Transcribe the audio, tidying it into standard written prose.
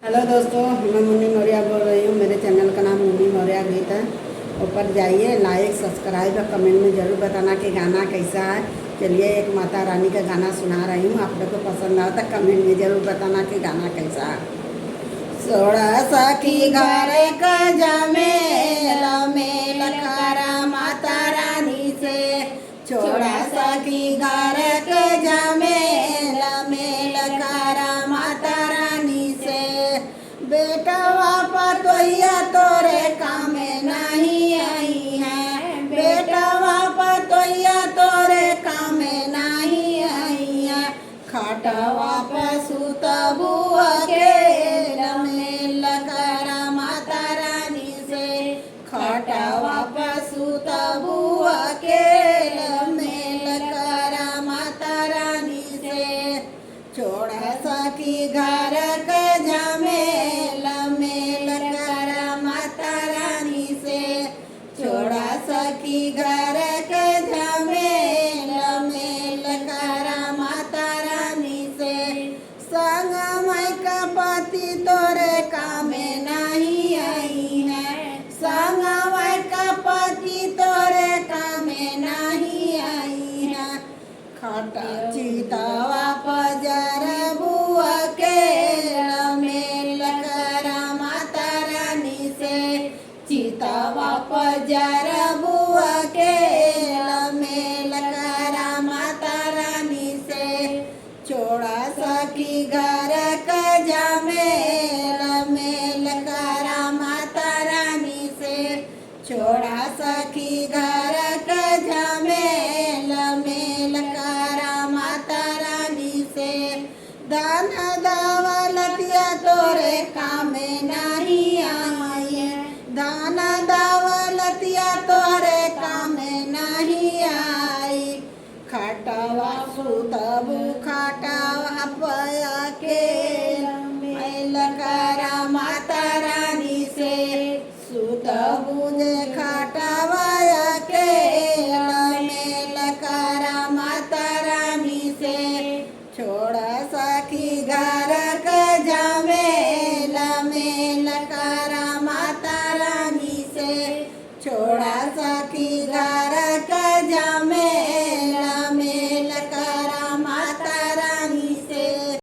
Hello दोस्तों, मैं मुन्नी मौर्य बोल रही हूँ। मेरे चैनल का नाम मुन्नी मौर्य गीत है। ऊपर जाइए, लाइक सब्सक्राइब और कमेंट में ज़रूर बताना कि गाना कैसा है। चलिए, एक माता रानी का गाना सुना रही हूँ। आप लोग को पसंद आता तो कमेंट में ज़रूर बताना कि गाना कैसा है। सोड़ा सखी घर का जमेला मेल करा माता रानी से, छोड़ा सखी घर के जमेला मेल करा माता रानी से। बेटवा पतोहिया तोरे काम नहीं आई है, बेटवा पतोहिया तोरे काम नहीं आई है। खटवा पशु तबू अकेला मेल करा माता रानी से, खटवा पशु तबू अकेला मेल करा माता रानी से। छोड़ा सखी घर के झमेला मेल करा माता रानी से, छोड़ा सखी घर के झमेला मेल करा माता रानी से। संग मई का पति तोरे कामे नहीं आई है, संग मई का पति तोरे कामे नहीं आई है। खटा चितवा पजर बुआ के मेल करा माता रानी से, चितवा पजर बुआ के मेल करा माता रानी से। छोड़ा सखी घर का झमेला मेल करा माता रानी से, छोड़ा सखी घर का झमेला मेल करा माता रानी से। धन दौलतिया तोरे कामे नहीं आई, धन दौलतिया तोरे कामे नहीं आई। खटवा सुतबू